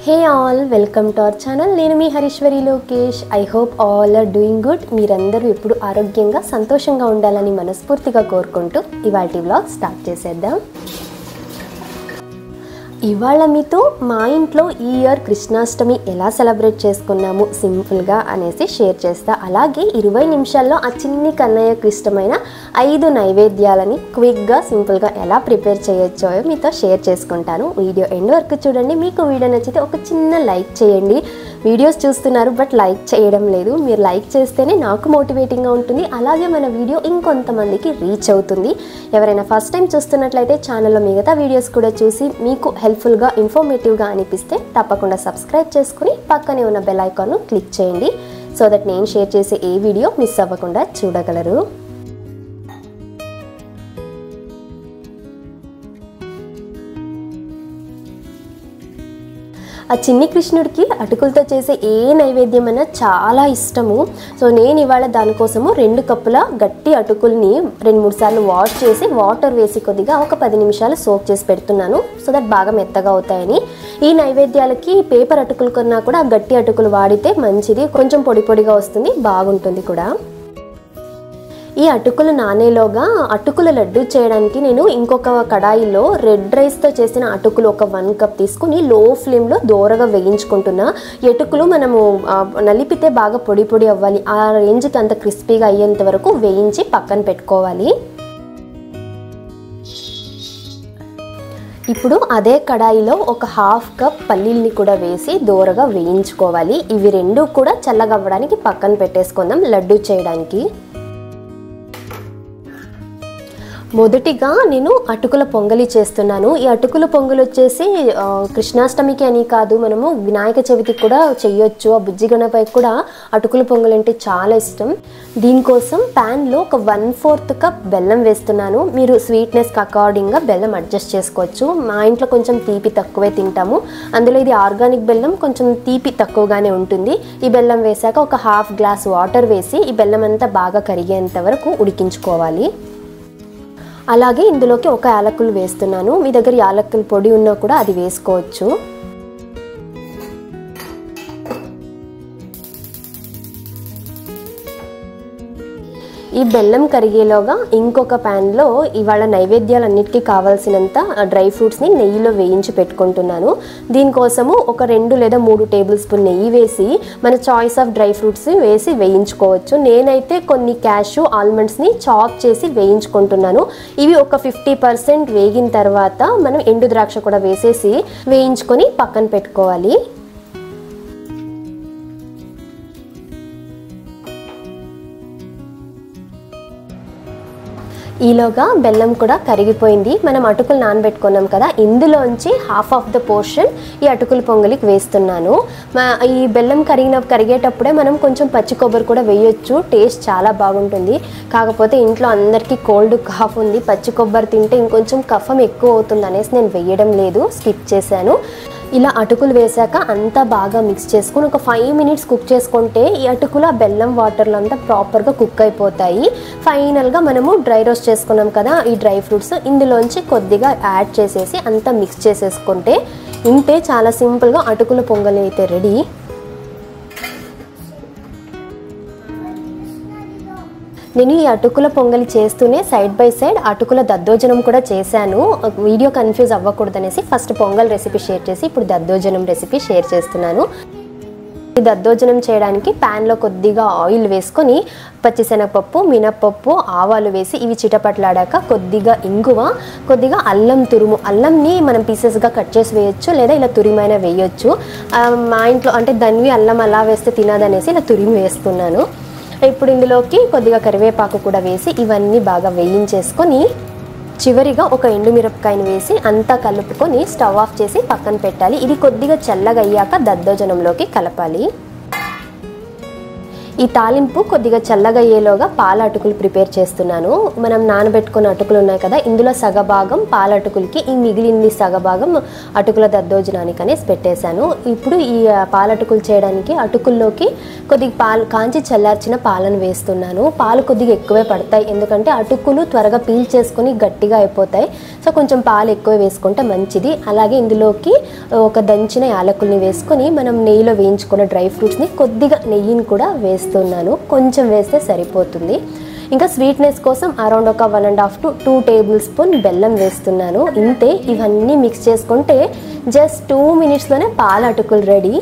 Hey all, welcome to our channel. నేను మీ హరీశ్వరి Lokesh. I hope all are doing good. మీరందరూ ఎప్పుడు ఆరోగ్యంగా సంతోషంగా ఉండాలని మనస్ఫూర్తిగా కోరుకుంటూ ఇవాల్టి వ్లాగ్ స్టార్ట్ చేసేద్దాం. ఇవాళ మీతో మా ఇంట్లో ఈ ఇయర్ కృష్ణాష్టమి ఎలా సెలబ్రేట్ చేసుకున్నాము సింపుల్గా అనేసి షేర్ చేస్తా. అలాగే 20 నిమిషాల్లో ఆ చిన్ని కన్నయ్యకు ఇష్టమైన 5 నైవేద్యాలని క్విక్గా సింపుల్గా ఎలా ప్రిపేర్ చేయొచ్చో మీతో షేర్ చేసుకుంటాను. వీడియో ఎండ్ వరకు చూడండి. మీకు వీడియో నచ్చితే ఒక చిన్న లైక్ చేయండి. వీడియోస్ చూస్తున్నారు బట్ లైక్ చేయడం లేదు. మీరు లైక్ చేస్తేనే నాకు మోటివేటింగ్గా ఉంటుంది. అలాగే మన వీడియో ఇంకొంతమందికి రీచ్ అవుతుంది. ఎవరైనా ఫస్ట్ టైం చూస్తున్నట్లయితే ఛానల్లో మిగతా వీడియోస్ కూడా చూసి మీకు హెల్ప్ఫుల్గా ఇన్ఫర్మేటివ్గా అనిపిస్తే తప్పకుండా సబ్స్క్రైబ్ చేసుకుని పక్కనే ఉన్న బెల్ ఐకాన్ను క్లిక్ చేయండి. సో దట్ నేను షేర్ చేసే ఏ వీడియో మిస్ అవ్వకుండా చూడగలరు. ఆ చిన్ని కృష్ణుడికి అటుకులతో చేసే ఏ నైవేద్యం అన్నా చాలా ఇష్టము. సో నేను ఇవాళ దానికోసము 2 కప్పుల గట్టి అటుకుల్ని 2-3 సార్లు వాష్ చేసి వాటర్ వేసి కొద్దిగా ఒక 10 నిమిషాలు సోక్ చేసి పెడుతున్నాను. సో దట్ బాగా మెత్తగా అవుతాయని. ఈ నైవేద్యాలకి పేపర్ అటుకులు కన్నా కూడా గట్టి అటుకులు వాడితే మంచిది. కొంచెం పొడి పొడిగా వస్తుంది, బాగుంటుంది కూడా. ఈ అటుకులు నానేలోగా అటుకుల లడ్డు చేయడానికి నేను ఇంకొక కడాయిలో రెడ్ రైస్తో చేసిన అటుకులు ఒక 1 కప్ తీసుకుని లో ఫ్లేమ్లో దోరగా వేయించుకుంటున్నా. అటుకులు మనము నలిపితే బాగా పొడి పొడి అవ్వాలి. ఆ రేంజ్కి అంత క్రిస్పీగా అయ్యేంత వరకు వేయించి పక్కన పెట్టుకోవాలి. ఇప్పుడు అదే కడాయిలో ఒక 1/2 కప్ పల్లీల్ని కూడా వేసి దోరగా వేయించుకోవాలి. ఇవి 2 కూడా చల్లగవ్వడానికి పక్కన పెట్టేసుకుందాం లడ్డు చేయడానికి. మొదటిగా నేను అటుకుల పొంగలి చేస్తున్నాను. ఈ అటుకుల పొంగలి వచ్చేసి కృష్ణాష్టమికి అని కాదు, మనము వినాయక చవితికి కూడా చేయొచ్చు. ఆ బుజ్జి గణపతికి కూడా అటుకుల పొంగలి అంటే చాలా ఇష్టం. దీనికోసం ప్యాన్లో ఒక 1/4 కప్ బెల్లం వేస్తున్నాను. మీరు స్వీట్నెస్కి అకార్డింగ్గా బెల్లం అడ్జస్ట్ చేసుకోవచ్చు. మా ఇంట్లో కొంచెం తీపి తక్కువే తింటాము. అందులో ఇది ఆర్గానిక్ బెల్లం, కొంచెం తీపి తక్కువగానే ఉంటుంది. ఈ బెల్లం వేసాక ఒక 1/2 గ్లాస్ వాటర్ వేసి ఈ బెల్లం అంతా బాగా కరిగేంత వరకు ఉడికించుకోవాలి. అలాగే ఇందులోకి ఒక యాలకులు వేస్తున్నాను. మీ దగ్గర యాలకుల పొడి ఉన్నా కూడా అది వేసుకోవచ్చు. ఈ బెల్లం కరిగేలోగా ఇంకొక ప్యాన్లో ఇవాళ నైవేద్యాలన్నిటికీ కావాల్సినంత డ్రై ఫ్రూట్స్ని నెయ్యిలో వేయించి పెట్టుకుంటున్నాను. దీనికోసము ఒక 2 లేదా 3 టేబుల్ స్పూన్ నెయ్యి వేసి మన చాయిస్ ఆఫ్ డ్రై ఫ్రూట్స్ వేసి వేయించుకోవచ్చు. నేనైతే కొన్ని క్యాష్యూ ఆల్మండ్స్ని చాప్ చేసి వేయించుకుంటున్నాను. ఇవి ఒక 50% వేగిన తర్వాత మనం ఎండు ద్రాక్ష కూడా వేసేసి వేయించుకొని పక్కన పెట్టుకోవాలి. ఈలోగా బెల్లం కూడా కరిగిపోయింది. మనం అటుకులు నానబెట్టుకున్నాం కదా, ఇందులోంచి 1/2 ఆఫ్ ద పోర్షన్ ఈ అటుకుల పొంగలికి వేస్తున్నాను. ఈ బెల్లం కరిగేటప్పుడే మనం కొంచెం పచ్చి కొబ్బరి కూడా వేయొచ్చు. టేస్ట్ చాలా బాగుంటుంది. కాకపోతే ఇంట్లో అందరికీ కోల్డ్ కాఫ్ ఉంది. పచ్చి కొబ్బరి తింటే ఇంకొంచెం కఫం ఎక్కువ అవుతుంది అనేసి నేను వేయడం లేదు, స్కిప్ చేశాను. ఇలా అటుకులు వేసాక అంతా బాగా మిక్స్ చేసుకుని ఒక 5 మినిట్స్ కుక్ చేసుకుంటే ఈ అటుకులు ఆ బెల్లం వాటర్లో అంతా ప్రాపర్గా కుక్ అయిపోతాయి. ఫైనల్గా మనము డ్రై రోస్ట్ చేసుకున్నాం కదా, ఈ డ్రై ఫ్రూట్స్ ఇందులోంచి కొద్దిగా యాడ్ చేసేసి అంతా మిక్స్ చేసేసుకుంటే ఇంతే చాలా సింపుల్గా అటుకుల పొంగలి అయితే రెడీ. నేను ఈ అటుకుల పొంగలి చేస్తూనే సైడ్ బై సైడ్ అటుకుల దద్దోజనం కూడా చేశాను. వీడియో కన్ఫ్యూజ్ అవ్వకూడదనేసి ఫస్ట్ పొంగల్ రెసిపీ షేర్ చేసి ఇప్పుడు దద్దోజనం రెసిపీ షేర్ చేస్తున్నాను. ఈ దద్దోజనం చేయడానికి ప్యాన్లో కొద్దిగా ఆయిల్ వేసుకొని పచ్చిశనగపప్పు, మినప్పప్పు, ఆవాలు వేసి ఇవి చిటపట్లాడాక కొద్దిగా ఇంగువ, కొద్దిగా అల్లం తురుము. అల్లంని మనం పీసెస్గా కట్ చేసి వేయొచ్చు లేదా ఇలా తురిమైనా వేయొచ్చు. మా ఇంట్లో అంటే దాన్ని అల్లం అలా వేస్తే తినదనేసి ఇలా తురిమి వేస్తున్నాను. ఇప్పుడు ఇందులోకి కొద్దిగా కరివేపాకు కూడా వేసి ఇవన్నీ బాగా వేయించేసుకొని చివరిగా ఒక ఎండుమిరపకాయను వేసి అంతా కలుపుకొని స్టవ్ ఆఫ్ చేసి పక్కన పెట్టాలి. ఇది కొద్దిగా చల్లగా అయ్యాక దద్దోజనంలోకి కలపాలి. ఈ తాలింపు కొద్దిగా చల్లగా అయ్యేలోగా పాల అటుకులు ప్రిపేర్ చేస్తున్నాను. మనం నానబెట్టుకున్న అటుకులు ఉన్నాయి కదా, ఇందులో సగభాగం పాల అటుకులకి, ఈ మిగిలింది సగభాగం అటుకుల దద్దోజనానికి అనేసి పెట్టేశాను. ఇప్పుడు ఈ పాల అటుకులు చేయడానికి అటుకుల్లోకి కొద్దిగా పాలు కాంచి చల్లార్చిన పాలను వేస్తున్నాను. పాలు కొద్దిగా ఎక్కువే పడతాయి, ఎందుకంటే అటుకులు త్వరగా పీల్ చేసుకొని గట్టిగా అయిపోతాయి. సో కొంచెం పాలు ఎక్కువ వేసుకుంటే మంచిది. అలాగే ఇందులోకి ఒక దంచిన యాలకుల్ని వేసుకొని మనం నెయ్యిలో వేయించుకున్న డ్రై ఫ్రూట్స్ని, కొద్దిగా నెయ్యిని కూడా వేస్తున్నాను. కొంచెం వేస్తే సరిపోతుంది. ఇంకా స్వీట్నెస్ కోసం అరౌండ్ ఒక 1.5 to 2 టేబుల్ స్పూన్ బెల్లం వేస్తున్నాను. ఇంతే. ఇవన్నీ మిక్స్ చేసుకుంటే జస్ట్ 2 minutesలోనే పాల అటుకులు రెడీ.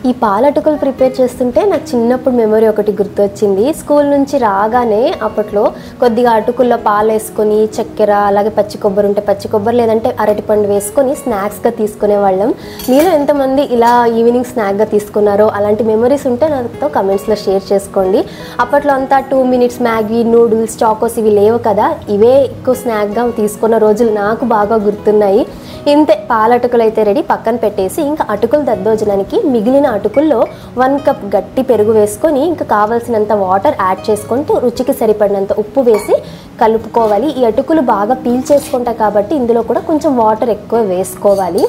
ఈ పాల అటుకులు ప్రిపేర్ చేస్తుంటే నాకు చిన్నప్పుడు మెమరీ ఒకటి గుర్తొచ్చింది. స్కూల్ నుంచి రాగానే అప్పట్లో కొద్దిగా అటుకుల్లో పాలు వేసుకొని చక్కెర, అలాగే పచ్చి కొబ్బరి ఉంటే పచ్చి కొబ్బరి, లేదంటే అరటిపండు వేసుకొని స్నాక్స్గా తీసుకునే వాళ్ళం. మీలో ఎంతమంది ఇలా ఈవినింగ్ స్నాక్గా తీసుకున్నారో, అలాంటి మెమరీస్ ఉంటే నాతో కమెంట్స్లో షేర్ చేసుకోండి. అప్పట్లో అంతా 2 minutes మ్యాగీ, నూడిల్స్, చాకోస్ ఇవి లేవు కదా, ఇవే ఎక్కువ స్నాక్గా తీసుకున్న రోజులు నాకు బాగా గుర్తున్నాయి. ఇంతే. పాల అటుకులు అయితే రెడీ. పక్కన పెట్టేసి ఇంకా అటుకుల దద్దోజనానికి మిగిలిన అటుకుల్లో 1 cup గట్టి పెరుగు వేసుకొని ఇంకా కావాల్సినంత వాటర్ యాడ్ చేసుకుంటూ రుచికి సరిపడినంత ఉప్పు వేసి కలుపుకోవాలి. ఈ అటుకులు బాగా పీల్ చేసుకుంటాయి కాబట్టి ఇందులో కూడా కొంచెం వాటర్ ఎక్కువ వేసుకోవాలి.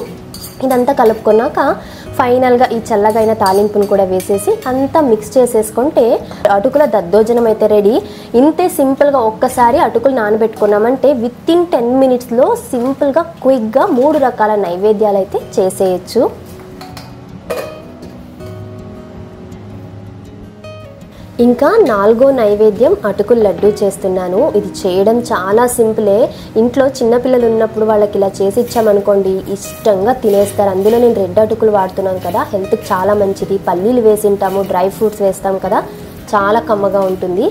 ఇదంతా కలుపుకున్నాక ఫైనల్గా ఈ చల్లగైన తాలింపును కూడా వేసేసి అంతా మిక్స్ చేసేసుకుంటే అటుకుల దద్దోజనం అయితే రెడీ. ఇంతే సింపుల్గా ఒక్కసారి అటుకులు నానబెట్టుకున్నామంటే వితిన్ 10 minutesలో సింపుల్గా క్విక్గా 3 రకాల నైవేద్యాలు అయితే చేసేయచ్చు. ఇంకా 4వ నైవేద్యం అటుకుల లడ్డు చేస్తున్నాను. ఇది చేయడం చాలా సింపులే. ఇంట్లో చిన్నపిల్లలు ఉన్నప్పుడు వాళ్ళకి ఇలా చేసి ఇచ్చామనుకోండి, ఇష్టంగా తినేస్తారు. అందులో నేను రెడ్ అటుకులు వాడుతున్నాను కదా, హెల్త్కి చాలా మంచిది. పల్లీలు వేసింటాము, డ్రై ఫ్రూట్స్ వేస్తాం కదా, చాలా కమ్మగా ఉంటుంది.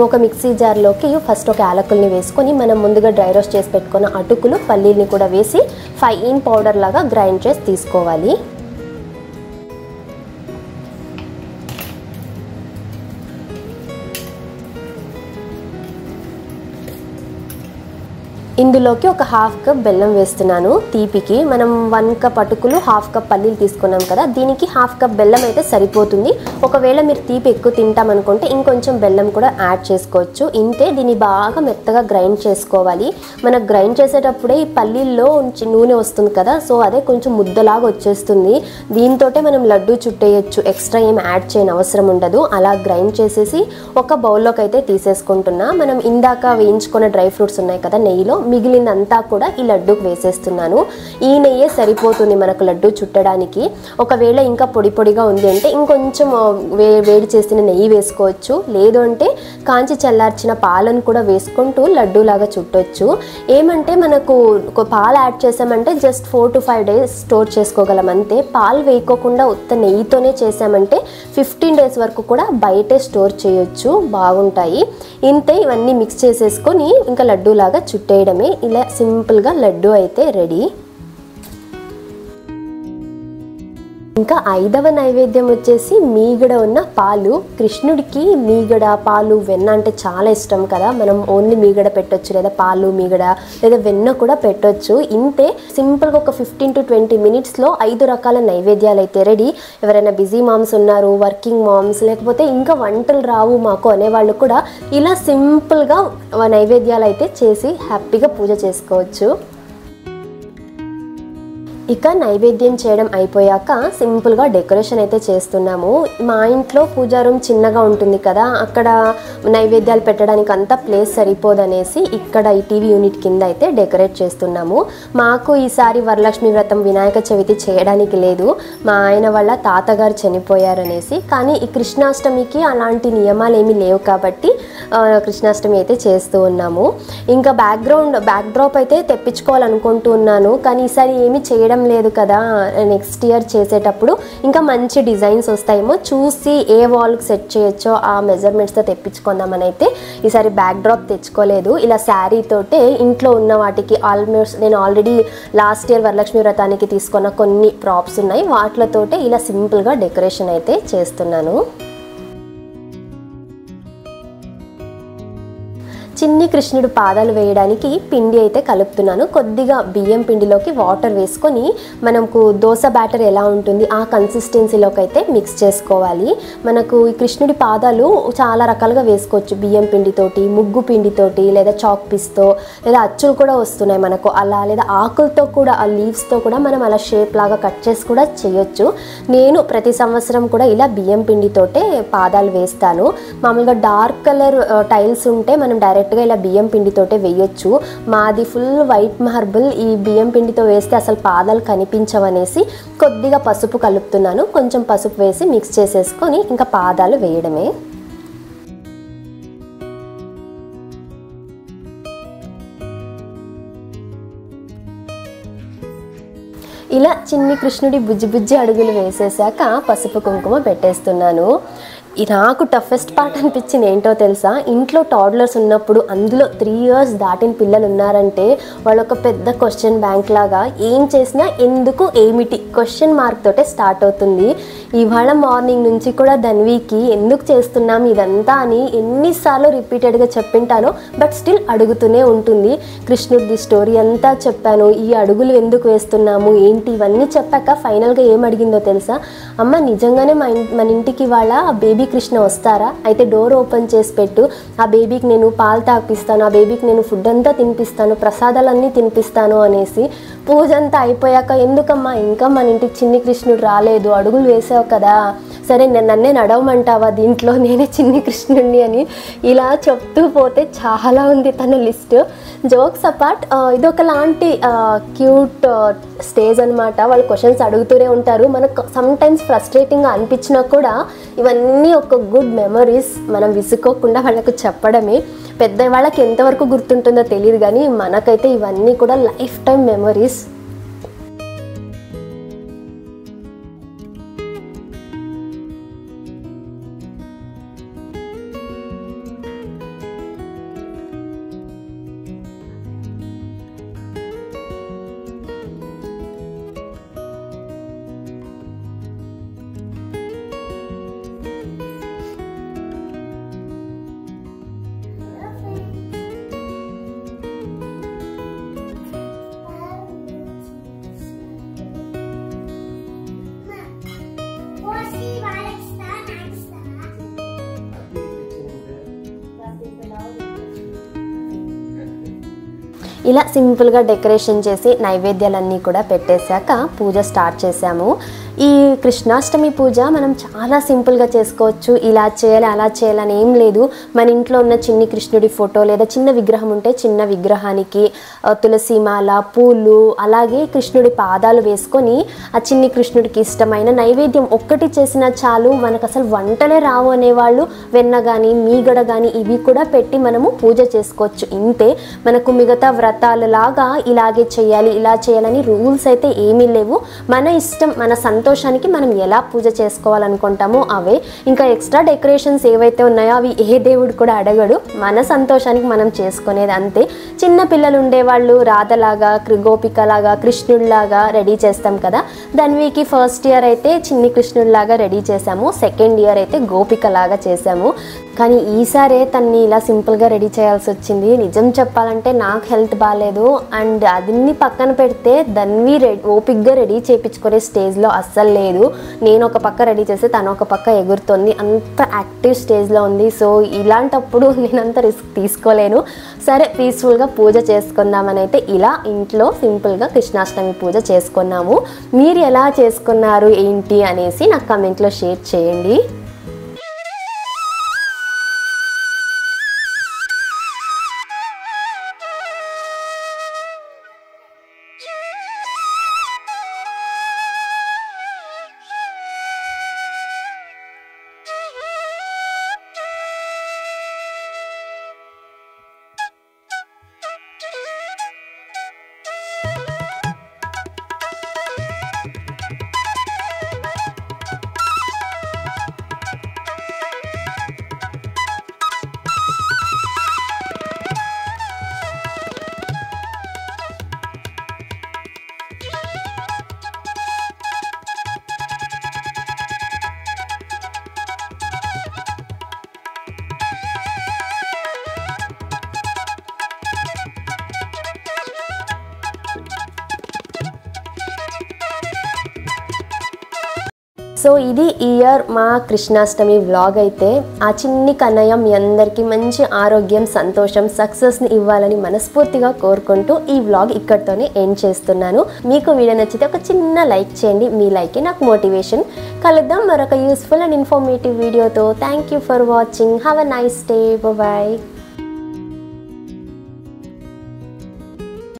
ఒక మిక్సీ జార్లోకి ఫస్ట్ ఒక యాలకుల్ని వేసుకొని మనం ముందుగా డ్రై రోస్ట్ చేసి పెట్టుకున్న అటుకులు, పల్లీల్ని కూడా వేసి ఫైన్ పౌడర్ లాగా గ్రైండ్ చేసి తీసుకోవాలి. ఇందులోకి ఒక 1/2 cup బెల్లం వేస్తున్నాను తీపికి. మనం 1 cup అటుకులు, 1/2 cup పల్లీలు తీసుకున్నాం కదా, దీనికి 1/2 cup బెల్లం అయితే సరిపోతుంది. ఒకవేళ మీరు తీపి ఎక్కువ తింటామనుకుంటే ఇంకొంచెం బెల్లం కూడా యాడ్ చేసుకోవచ్చు. ఇంతే. దీన్ని బాగా మెత్తగా గ్రైండ్ చేసుకోవాలి. మనకు గ్రైండ్ చేసేటప్పుడే ఈ పల్లీల్లో నూనె వస్తుంది కదా, సో అదే కొంచెం ముద్దలాగా వచ్చేస్తుంది. దీంతో మనం లడ్డు చుట్టేయచ్చు, ఎక్స్ట్రా ఏం యాడ్ చేయని అవసరం ఉండదు. అలా గ్రైండ్ చేసేసి ఒక బౌల్లోకి అయితే తీసేసుకుంటున్నా. మనం ఇందాక వేయించుకున్న డ్రై ఫ్రూట్స్ ఉన్నాయి కదా నెయ్యిలో, మిగిలిందంతా కూడా ఈ లడ్డూకి వేసేస్తున్నాను. ఈ నెయ్యే సరిపోతుంది మనకు లడ్డు చుట్టడానికి. ఒకవేళ ఇంకా పొడి పొడిగా ఉంది అంటే ఇంకొంచెం వేడి చేసిన నెయ్యి వేసుకోవచ్చు. లేదు అంటే కాంచి చల్లార్చిన పాలను కూడా వేసుకుంటూ లడ్డూలాగా చుట్టొచ్చు. ఏమంటే మనకు పాలు యాడ్ చేసామంటే జస్ట్ 4 to 5 days స్టోర్ చేసుకోగలం అంతే. పాలు వేయకోకుండా ఉత్త నెయ్యితోనే చేసామంటే 15 days వరకు కూడా బయటే స్టోర్ చేయొచ్చు, బాగుంటాయి. ఇంతే. ఇవన్నీ మిక్స్ చేసేసుకొని ఇంకా లడ్డూలాగా చుట్టేయడమే. ఇలా సింపుల్గా లడ్డు అయితే రెడీ. ఇంకా 5వ నైవేద్యం వచ్చేసి మీగడ ఉన్న పాలు. కృష్ణుడికి మీగడ, పాలు, వెన్న అంటే చాలా ఇష్టం కదా. మనం ఓన్లీ మీగడ పెట్టొచ్చు, లేదా పాలు, మీగడ, లేదా వెన్న కూడా పెట్టొచ్చు. ఇంతే. సింపుల్గా ఒక 15 to 20 minutesలో 5 రకాల నైవేద్యాలు అయితే రెడీ. ఎవరైనా బిజీ మామ్స్ ఉన్నారు, వర్కింగ్ మామ్స్, లేకపోతే ఇంకా వంటలు రావు మాకు అనేవాళ్ళు కూడా ఇలా సింపుల్గా నైవేద్యాలు అయితే చేసి హ్యాపీగా పూజ చేసుకోవచ్చు. ఇక నైవేద్యం చేయడం అయిపోయాక సింపుల్గా డెకరేషన్ అయితే చేస్తున్నాము. మా ఇంట్లో పూజా రూమ్ చిన్నగా ఉంటుంది కదా, అక్కడ నైవేద్యాలు పెట్టడానికి అంతా ప్లేస్ సరిపోదనేసి ఇక్కడ ఈ టీవీ యూనిట్ కింద అయితే డెకరేట్ చేస్తున్నాము. మాకు ఈసారి వరలక్ష్మి వ్రతం, వినాయక చవితి చేయడానికి లేదు, మా ఆయన వాళ్ళ తాతగారు చనిపోయారనేసి. కానీ ఈ కృష్ణాష్టమికి అలాంటి నియమాలు ఏమీ లేవు కాబట్టి కృష్ణాష్టమి అయితే చేస్తూ ఉన్నాము. ఇంకా బ్యాక్డ్రాప్ అయితే తెప్పించుకోవాలనుకుంటూ ఉన్నాను, కానీ ఈసారి ఏమీ చేయడం లేదు కదా. నెక్స్ట్ ఇయర్ చేసేటప్పుడు ఇంకా మంచి డిజైన్స్ వస్తాయేమో చూసి ఏ వాల్కి సెట్ చేయొచ్చో ఆ మెజర్మెంట్స్తో తెప్పించుకుందామని అయితే ఈసారి బ్యాక్డ్రాప్ తెచ్చుకోలేదు. ఇలా శారీ తోటే ఇంట్లో ఉన్న వాటికి ఆల్మోస్ట్ నేను ఆల్రెడీ లాస్ట్ ఇయర్ వరలక్ష్మి వ్రతానికి తీసుకున్న కొన్ని ప్రాప్స్ ఉన్నాయి, వాటితోటే ఇలా సింపుల్గా డెకరేషన్ అయితే చేస్తున్నాను. చిన్ని కృష్ణుడు పాదాలు వేయడానికి పిండి అయితే కలుపుతున్నాను. కొద్దిగా బియ్యం పిండిలోకి వాటర్ వేసుకొని మనకు దోశ బ్యాటర్ ఎలా ఉంటుంది ఆ కన్సిస్టెన్సీలోకి అయితే మిక్స్ చేసుకోవాలి. మనకు ఈ కృష్ణుడి పాదాలు చాలా రకాలుగా వేసుకోవచ్చు. బియ్యం పిండితోటి, ముగ్గు పిండితోటి, లేదా చాక్ పీస్తో, లేదా అచ్చులు కూడా వస్తున్నాయి మనకు అలా, లేదా ఆకులతో కూడా ఆ లీవ్స్తో కూడా మనం అలా షేప్ లాగా కట్ చేసి కూడా చేయొచ్చు. నేను ప్రతి సంవత్సరం కూడా ఇలా బియ్యం పిండితోటే పాదాలు వేస్తాను. మామూలుగా డార్క్ కలర్ టైల్స్ ఉంటే మనం డైరెక్ట్గా ఇలా బియ్యం పిండితోటే వేయొచ్చు. మాది ఫుల్ వైట్ మార్బుల్, ఈ బియ్యం పిండితో వేస్తే అసలు పాదాలు కనిపించవనేసి కొద్దిగా పసుపు కలుపుతున్నాను. కొంచెం పసుపు వేసి మిక్స్ చేసేసుకొని ఇంకా పాదాలు వేయడమే. ఇలా చిన్ని కృష్ణుడి బుజ్జి బుజ్జి అడుగులు వేసేసాక పసుపు కుంకుమ పెట్టేస్తున్నాను. నాకు టఫెస్ట్ పార్ట్ అనిపించింది ఏంటో తెలుసా, ఇంట్లో టాడ్లర్స్ ఉన్నప్పుడు అందులో 3 years దాటిన పిల్లలు ఉన్నారంటే వాళ్ళొక పెద్ద క్వశ్చన్ బ్యాంక్ లాగా ఏం చేసినా ఎందుకు ఏమిటి క్వశ్చన్ మార్క్ తోటే స్టార్ట్ అవుతుంది. ఇవాళ మార్నింగ్ నుంచి కూడా ధన్వికి ఎందుకు చేస్తున్నాం ఇదంతా అని ఎన్నిసార్లు రిపీటెడ్గా చెప్పింటానో బట్ స్టిల్ అడుగుతూనే ఉంటుంది. కృష్ణుడి స్టోరీ అంతా చెప్పాను, ఈ అడుగులు ఎందుకు వేస్తున్నాము ఏంటి ఇవన్నీ చెప్పాక ఫైనల్గా ఏం అడిగిందో తెలుసా, అమ్మ నిజంగానే మన ఇంటికి వాళ్ళ బేబీ కృష్ణ వస్తారా, అయితే డోర్ ఓపెన్ చేసి పెట్టు, ఆ బేబీకి నేను పాలు తాపిస్తాను, ఆ బేబీకి నేను ఫుడ్ అంతా తినిపిస్తాను, ప్రసాదాలన్నీ తినిపిస్తాను అనేసి. పూజ అంతా అయిపోయాక ఎందుకమ్మా ఇంకా మన ఇంటికి చిన్ని కృష్ణుడు రాలేదు, అడుగులు వేసావు కదా, సరే నన్నే నడవమంటావా దీంట్లో, నేనే చిన్ని కృష్ణుడిని అని ఇలా చెప్తూ పోతే చాలా ఉంది తన లిస్ట్. జోక్స్ అపార్ట్ ఇదొకలాంటి క్యూట్ స్టేజ్ అనమాట. వాళ్ళు క్వశ్చన్స్ అడుగుతూనే ఉంటారు. మనకు సమ్ టైమ్స్ ఫ్రస్ట్రేటింగ్గా అనిపించినా కూడా ఇవన్నీ ఒక గుడ్ మెమరీస్. మనం విసుకోకుండా వాళ్ళకు చెప్పడమే. పెద్దవాళ్ళకి ఎంతవరకు గుర్తుంటుందో తెలియదు కానీ మనకైతే ఇవన్నీ కూడా లైఫ్ టైం మెమరీస్. ఇలా సింపుల్గా డెకరేషన్ చేసి నైవేద్యాలన్నీ కూడా పెట్టేశాక పూజ స్టార్ట్ చేశాము. ఈ కృష్ణాష్టమి పూజ మనం చాలా సింపుల్గా చేసుకోవచ్చు. ఇలా చేయాలి అలా చేయాలని ఏం లేదు. మన ఇంట్లో ఉన్న చిన్ని కృష్ణుడి ఫోటో లేదా చిన్న విగ్రహం ఉంటే చిన్న విగ్రహానికి తులసి మాల, పూలు, అలాగే కృష్ణుడి పాదాలు వేసుకొని ఆ చిన్ని కృష్ణుడికి ఇష్టమైన నైవేద్యం ఒక్కటి చేసినా చాలు. మనకు అసలు వంటలే రావు అనేవాళ్ళు వెన్న కానీ మీగడ కానీ ఇవి కూడా పెట్టి మనము పూజ చేసుకోవచ్చు. ఇంతే, మనకు మిగతా వ్రతాలు లాగా ఇలాగే చేయాలి ఇలా చేయాలని రూల్స్ అయితే ఏమీ లేవు. మన ఇష్టం, మన సంతోషానికి మనం ఎలా పూజ చేసుకోవాలనుకుంటామో అవే. ఇంకా ఎక్స్ట్రా డెకరేషన్స్ ఏవైతే ఉన్నాయో అవి ఏ దేవుడు కూడా అడగడు. మన సంతోషానికి మనం చేసుకునేది అంతే. చిన్న పిల్లలు ఉండేవాళ్ళు రాధలాగా, గోపికలాగా, కృష్ణుడిలాగా రెడీ చేస్తాం కదా. ధన్వికి ఫస్ట్ ఇయర్ అయితే చిన్ని కృష్ణుడిలాగా రెడీ చేసాము, సెకండ్ ఇయర్ అయితే గోపికలాగా చేసాము. కానీ ఈసారే తన్ని ఇలా సింపుల్గా రెడీ చేయాల్సి వచ్చింది. నిజం చెప్పాలంటే నాకు హెల్త్ బాగాలేదు అండ్ అదిన్ని పక్కన పెడితే ధన్వి ఓపిక్గా రెడీ చేయించుకునే స్టేజ్లో అస్సలు లేదు. నేను ఒక పక్క రెడీ చేస్తే తను ఒక పక్క ఎగురుతుంది, అంత యాక్టివ్ స్టేజ్లో ఉంది. సో ఇలాంటప్పుడు నేనంత రిస్క్ తీసుకోలేను. సరే పీస్ఫుల్గా పూజ చేసుకుందామని అయితే ఇలా ఇంట్లో సింపుల్గా కృష్ణాష్టమి పూజ చేసుకున్నాము. మీరు ఎలా చేసుకున్నారు ఏంటి అనేసి నాకు కమెంట్లో షేర్ చేయండి. సో ఇది ఈ ఇయర్ మా కృష్ణాష్టమి వ్లాగ్ అయితే. ఆ చిన్ని కన్నయ్య మీ అందరికీ మంచి ఆరోగ్యం, సంతోషం, సక్సెస్ని ఇవ్వాలని మనస్ఫూర్తిగా కోరుకుంటూ ఈ వ్లాగ్ ఇక్కడితోనే ఎండ్ చేస్తున్నాను. మీకు వీడియో నచ్చితే ఒక చిన్న లైక్ చేయండి. మీ లైకే నాకు మోటివేషన్. కలుద్దాం మరొక యూస్ఫుల్ అండ్ ఇన్ఫర్మేటివ్ వీడియోతో. Thank you for watching. Have a nice day. Bye.